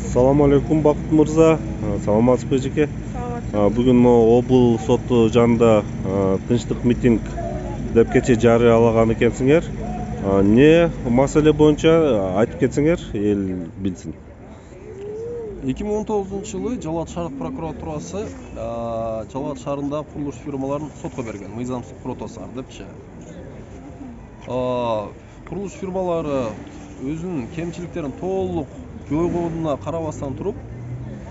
Assalamu алейкум Бақыт мырза. Саламатсыз бе жеке? Бүгін облыс соты жанында тынчтык митинг деп кече жарыялаган экенсиңер. Не маселе боюнча айтып кетсеңер, эл билсин. 2019 жылы Жалал шаардык прокуратурасы Жалал шаарындагы курулуш фирмаларын сотко берген. Мыйзамсыз протосар депчи. Курулуш фирмалары өзүнүн кемчиликтерин толук жойгонуна карабастан туруп,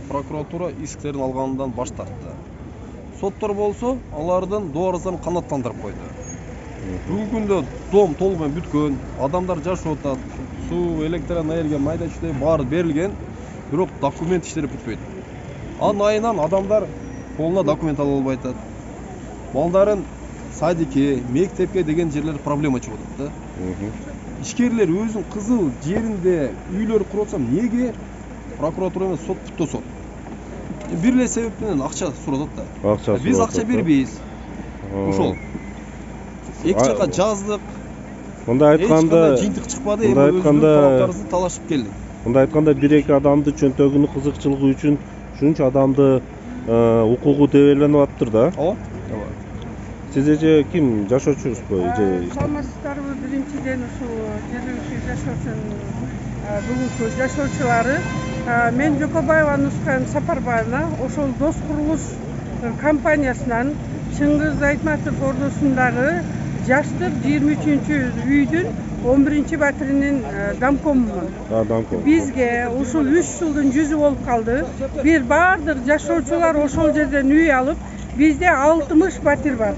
прокуратура исктерин алгандан баш тартты. Соттор болсо, алардын доорузун канааттандырып койду. Бүгүнкү күндө дом толук менен бүткөн, адамдар жашап атат, суу, электр энергия, майда чүйдөй баары берилген, бирок документ иштери бүтпөйт. Анын айынан адамдар колуна документ ала албай атат. Балдарын садикке, мектепке деген жерлер проблема чыгып атат да. Ишкерлер өзүнүн кызыл жеринде үйлөр куруп атса, эмнеге прокуратура эмес сот бүттөсөт? Бир эле себеп менен акча сурап атат да. Биз акча бербейбиз. Ошол. Эки жака жаздык. Мындай айтканда, жыйынтык чыкпады, эми өзүнүн талаптарыбызды талашып келдик. Мындай айтканда, бир-эки адамды чөнтөгүнүн кызыкчылыгы үчүн ушунча адамды укугу тебеленип атыптыр да. Ооба. Сиз эже ким, жашоочусузбу же? Саламатсыздарбы? Биринчиден ушул жергиликтүү жашоочунун бүгүнкү жашоочулары мен Жокобаева Нускан Сапарбаевна ошол Дос курулуш компаниясынан Чыңгыз Айтматов ордосундагы жаштык 23-үйдүн 11 батиринин домкомумун. Бизге ушул 3 жылдын жүзү болуп калды. Бир баардык жашоочулар ошол жерден үй алып, бизде 60 батир бар.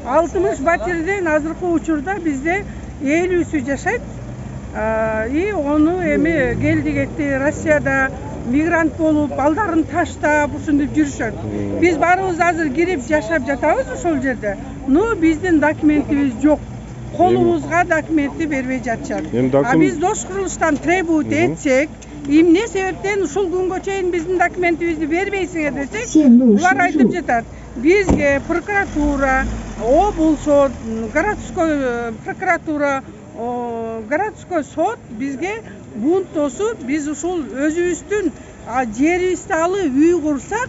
60 батирден азыркы учурда бизде 50-сү жашайт. И ону эми келди кетти Россияда мигрант болуп, балдарын таштап, ушинтип жүрүшөт. Биз баарыбыз азыр кирип жашап жатабыз ошол жерде. Но биздин документибиз жок. Колубузга документти бербей жатышат. Биз Дос курулуштан требуют этсек, эмне себептен ушул күнгө чейин биздин документибизди бербейсиңер десек, булар айтып жатат. Бизге прокуратура, облсот, городской прокуратура, городской сот бизге бунтосуп, биз ушул өзүбүздүн жерибизди алып үй курсак,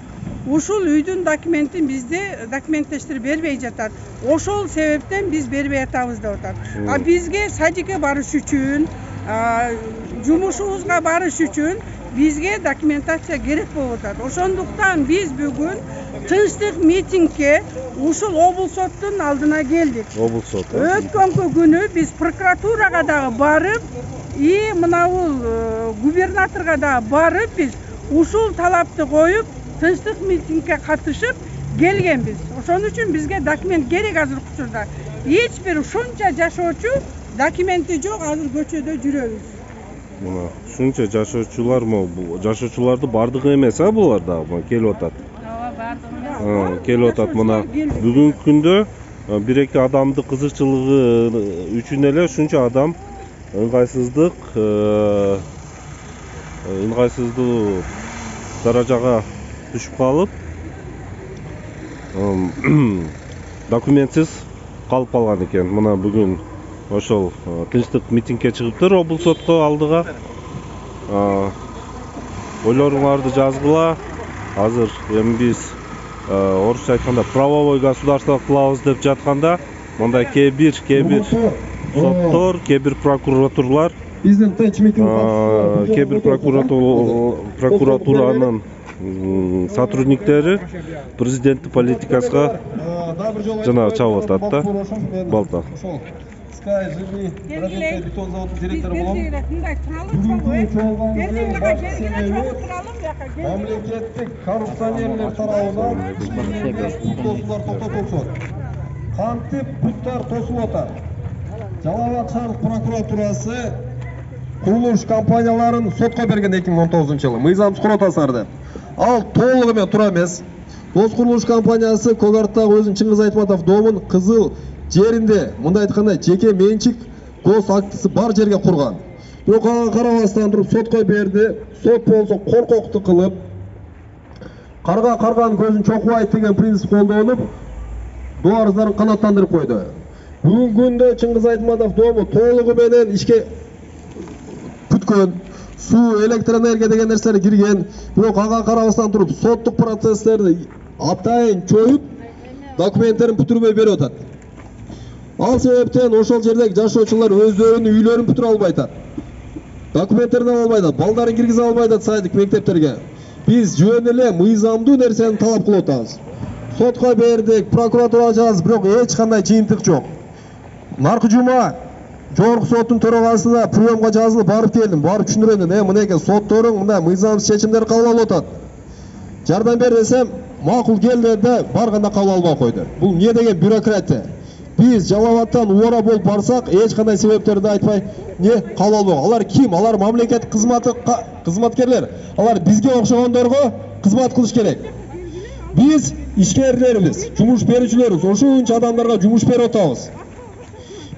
ушул үйдүн документин бизде документтештирип бербей жатат. Ошол себептен биз бербей атабыз деп атат. Бизге садикке барыш үчүн, жумушубузга барыш үчүн бизге документация керек болуп атат. Ошондуктан биз бүгүн тынчтык митингге ушул облсоттун алдына келдик. Өткөнкү күнү биз прокуратурага дагы барып, и мынабул губернаторго дагы барып, биз ушул талапты коюп, тынчтык митингге катышып келгенбиз. Ошон үчүн бизге документ керек азыркы учурда. Эч бир ушунча жашоочу документи жок, азыр көчөдө жүрөбүз. Мына ушунча жашоочулармы, жашоочуларды бардыгы эмес булар дагы келип атат. Ооба, бардыгы. Келип атат. Мына бүгүнкү күндө бир-эки адамды кызыкчылыгы үчүн эле ушунча адам ыңгайсыздык даражага түшүп калып, документсиз калып калган экен. Мына бүгүн ошол тынчтык митингге чыгыптыр облус сотко алдыга. Ойлоруңарды жазгыла. Азыр эми биз орусча айтканда правовой государство кылабыз деп жатканда, мындай кээ бир соттор, кээ бир прокуратурлар, кээ бир прокуратуранын сотрудниктери президенттин политикасына жана чабып атат да, балта. Бетон заводунун директору болом. Мамлекеттик коррупционерлер тарабынан тосулар токтотулсун. Кантип буттар тосулуп атат? Жалал шаардык прокуратурасы курулуш компанияларын сотко берген 2019 жылы. Мыйзамсыз курултасар деп. Ал толугу менен туура эмес. Дос курулуш компаниясы Когардтагы өзүнүн Чыңгыз Айтматов домун кызыл жеринде, мындай айтканда, жеке менчик гос актысы бар жерге курган. Бирок ага карабастан туруп сотко берди. Сот болсо коркокту кылып, карган көзүн чокубайт деген принцип колдонуп, доорузларын канааттандырып койду. Бүгүнкү күндө Чыңгыз Айтматов дому толугу менен ишке бүткөн. суу, электр энергия деген нерселер кирген. Бирок ага карабастан туруп соттук процесстерди атайын чоюп, документтерин бүтүрбөй берип атат. Ал себептен ошол жердеги жашоочулар өздөрүнүн үйлөрүн бүтүрө албай атат. Документтерин ала албай атат, балдарын киргизе албай атат сайдык мектептерге. Биз жөн эле мыйзамдуу нерсени талап кылып атабыз. Сотко бердик, прокуратурага жаздык, бирок эч кандай жыйынтык жок. Наркы жума жогорку соттун төрагасына приемга жазылып барып келдим. Барып түшүндүрөм, мынеке сотторуң мындай мыйзамсыз чечимдер кабыл алып атат. Жардам бер десем, макул келди да барганда кабыл албай койду. Бул эмне деген бюрократия? Биз Жалал Абадтан убара болуп барсак, эч кандай себептерди айтпай, не кабыл албай. Алар ким? Алар мамлекет кызматкерлер. Алар бизге окшогондорго кызмат кылыш керек. Биз ишкерлербиз, жумуш берүүчүлөрбүз, ошончо адамдарга жумуш берип атабыз.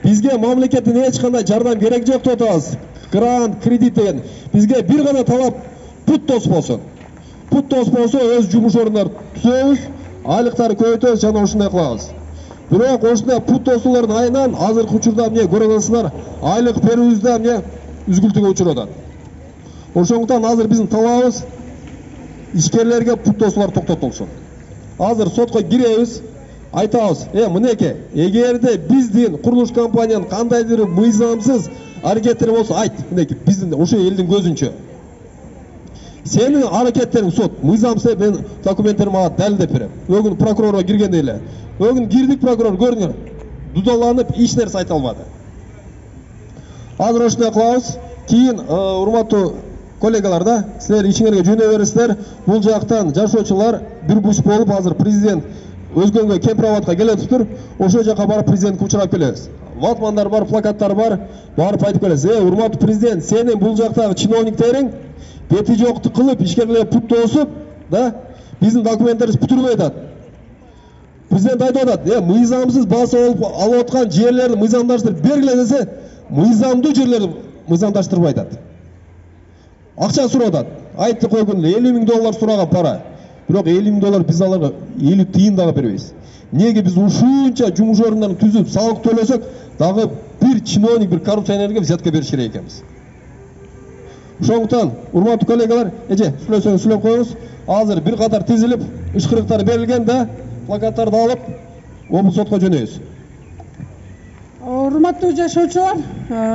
Бизге мамлекеттен эч кандай жардам керек жок деп атабыз. Грант, кредит деген. Бизге бир гана талап пут дос болсун. Пут дос болсо өз жумуш ордундарын түзөбүз, айлыктарды көбөйтөбүз жана ушундай кылабыз. Бирок ошондой пут досулардын айынан азыркы учурда эмне көрөсүңөр, айлык берүүбүздө эмне үзгүлтүгө учурат. Ошондуктан азыр биздин талабыбыз ишкерлерге пут досулар токтотулсун. Азыр сотко киребиз, айтабыз, мынеке, эгерде биздин курулуш компаниянын кандайдыр мыйзамсыз аракеттери болсо айт, мынеке, биздин ошо элдин көзүнчө. Сенин аракеттериң сот, мыйзамсыз мен документтеримди ага далилдеп берем. Өгүн прокурорго киргенде эле. Өгүн кирдик, прокурор көрүңөр, дудаланып эч нерсе айта албады. Азыр ошондой кылабыз. Кийин урматтуу коллегалар да, силер ичиңерге жөнөй бересиздер. Бул жактан жашоочулар бир буш болуп азыр президент Өзгөнгө Кемпирабадка келетиптир. Ошол жака барып президентке учурап келебиз. Ватмандар бар, плакаттар бар, барып айтып келебиз. Урматтуу президент, сенин бул жактагы чиновниктериң бети жокту кылып, ишкерлерге пут тосуп, да, биздин документтерибизди бүтүрбөй атат. Президент айтып атат, мыйзамсыз баса алып аткан жерлерди мыйзамдаштырып бергиле десе, мыйзамдуу жерлерди мыйзамдаштырбай атат. Акча сурап атат. Айтты койгондо $50,000 сураган пара. Бирок $50,000 биз аларга 50 тыйын дагы бербейбиз. Неге биз ушунча жумуш ордундарын түзүп, салык төлөсөк, дагы бир чиновник, бир коррупционерге взятка бериш керек экенбиз. Ошондуктан, урматтуу коллегалар, сүйлөсөңүз сүйлөп коюңуз. Азыр бир катар тизилип, ышкырыктар берилген да, плакаттарды алып, облус сотко жөнөйбүз. Урматтуу жашоочулар,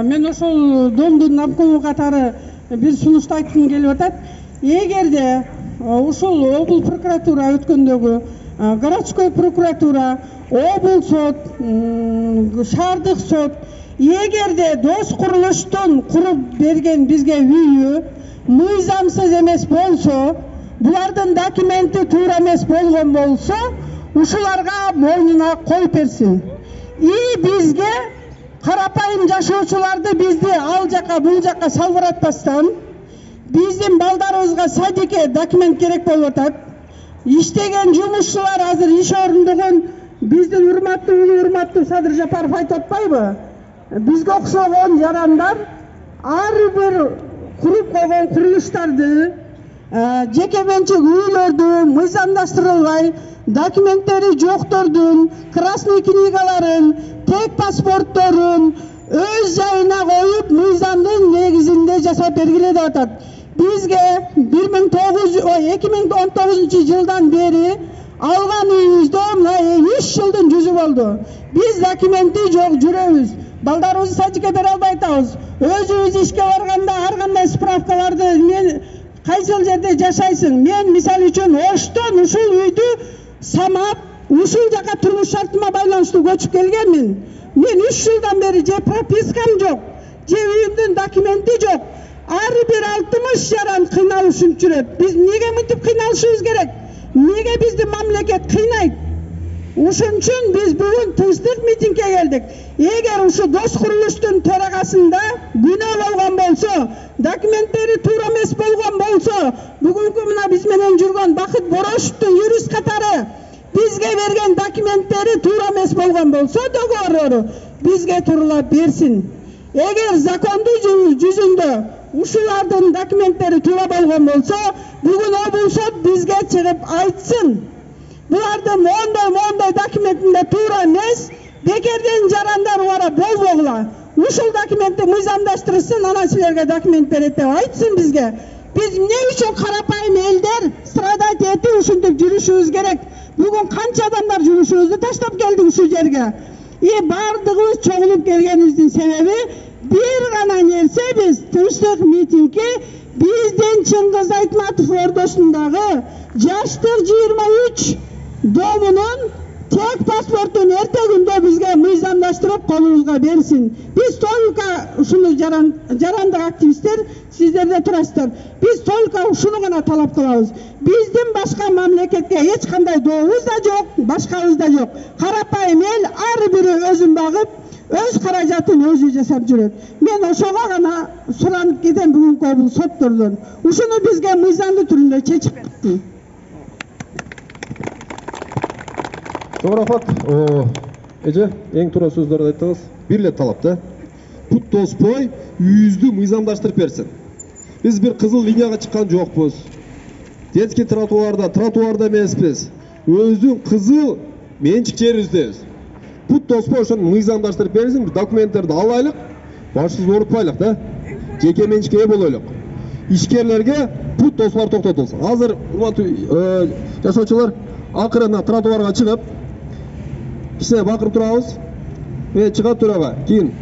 мен ошол домдун обкому катары бир сунушту айткым келип атат. Эгерде ушул облус прокуратура өткөндөгү городской прокуратура, облус сот, шаардык сот эгерде дос курулуштун куруп берген бизге үйү мыйзамсыз эмес болсо, булардын документи туура эмес болгон болсо, ушуларга мойнуна коюп берсин. Бизге карапайым жашоочуларды бизди ал жака бул жака салбыратпастан, биздин балдарыбызга садикке документ керек болуп атат. Иштеген жумушчулар азыр иш орундугун биздин урматтуу Садыр Жапаров айтып атпайбы? Бизге окшогон жарандар ар бир куруп койгон курулуштарды, жеке менчик үйлөрдү мыйзамдаштырылбай, документтери жоктордун красный книгаларын, тек паспортторун өз жайына коюп, мыйзамдын негизинде жасап бергиле деп атат. Бизге 2019 жылдан бери алган үйүбүздө 3 жылдын жүзү болду. Биз документи жок жүрөбүз. Балдарыбызды садикке бере албай атабыз. Өзүбүз ишке барганда ар кандай справкаларды мен кайсыл жерде жашайсың? Мен мисал үчүн Оштон ушул үйдү самап, ушул жака турмуш шартыма байланыштуу көчүп келгенмин. Мен 3 жылдан бери же пропискам жок, же үйүмдүн документи жок. Ар бир 60 жаран кыйналышып жүрөт. Биз неге мынтип кыйналышыбыз керек? Неге бизди мамлекет кыйнайт? Ошон үчүн биз бүгүн тынчтык митингге келдик. Эгер ушу дос курулуштун төрагасында күнөө болгон болсо, документтери туура эмес болгон болсо, бүгүнкү мына биз менен жүргөн Бакыт Борошовдун юрист катары бизге берген документтери туура эмес болгон болсо, договору бизге тууралап берсин. Эгер закондуу жүзүндө ушулардын документтери туура болгон болсо, бүгүн облус сот бизге чыгып айтсын. Булардын мондой документинде туура эмес, бекерден жарандар бара болбогула. ушул документти мыйзамдаштырсын, анан силерге документ берет деп айтсын бизге. Biz ne üçün karapayım elder stradать eti uşunduk жүрүшүбүз керек. Бүгүн канча адамдар жүрүшүбүздү таштап келдик ушул жерге. Бардыгыбыз чогулуп келгенибиздин себеби бир гана нерсе, биз тынчтык митингге биздин Чыңгыз Айтматов ордосундагы жаштык 23 домунун tek pasportun ertegünde bizge mıйзамдаштырып kolunuzga bersin. Biz только ушуну жарандык активисттер сиздерде турасыздар. Biz только ушуну гана талап кылабыз. Биздин башка мамлекетке эч кандай дообуз да жок, башкабыз да жок. Карапайым эл ар бири өзүн багып, өз каражатын өзү жасап жүрөт. Мен ошого гана суранып кетем бүгүнкү бул соттордон. Ушуну бизге мыйзамдуу түрүндө чечип берсин. Çok rafat, Ece, en turu sözleri ayttınız. Bir let talap da. Put tospay, yüzdü mıйзамдаштырып bersin. Biz bir kızıl linyaga çıkan jokpuz. Детский trotuarda emesmiz. Özün kızıl mençik жерибиздебиz. Put tospay ошону мыйзамдаштырып bersin, bir dokumentlerdi alaylık, başsız orutpaylık da. Жеке менчикке ээ болойлук. İşkerlerge put tospar toktotulsun. Hazır, yaşoочулар, акырына тротуарга чыгып, кишине бакырып турабыз. Мен чыгат турага, кийин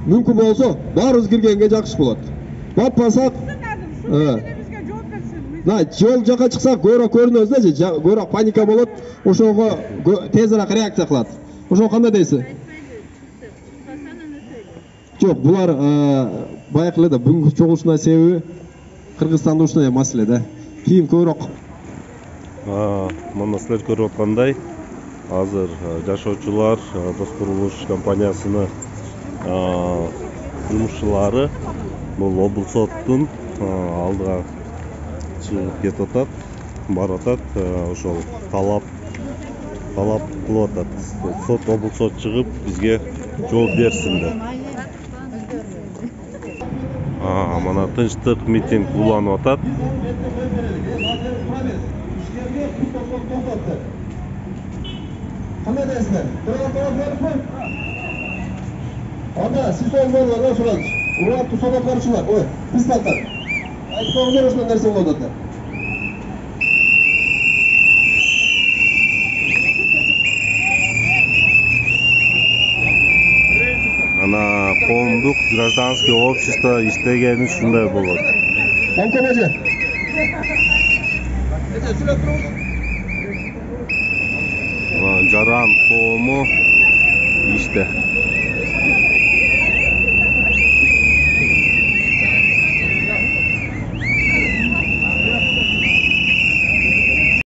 мүмкүн болсо баарыбыз киргенге жакшы болот. Баппасак, жол жака чыксак көбүрөөк көрүнөбүз да, көбүрөөк паника болот, ошого тезирээк реакция кылат. Ошого кандай дейсиз? Жок, булар баягы эле да бүгүнкү чогулушунун себеби Кыргызстанда ушундай маселе да. Кийин көбүрөөк мына силер көрүп аткандай, азыр жашоочулар Дос Курулуш компаниясынын жумушчулары бул облсоттун алдыга чыгып кетип атат, барып атат, ошол талап кылып атат. Сот облсот чыгып бизге жооп берсин деп. Мына тынчтык митинг уланып атат. Qanday deysizlar? Ana, siz olmalar, so'rang. Ular tusoqlar shular. Oy, biz tartar. Aytmoqlar o'sha narsa bo'ladi. Ana коомдук гражданский общество иштегени ушундай болот. Банкомажа. Жаран коому иште.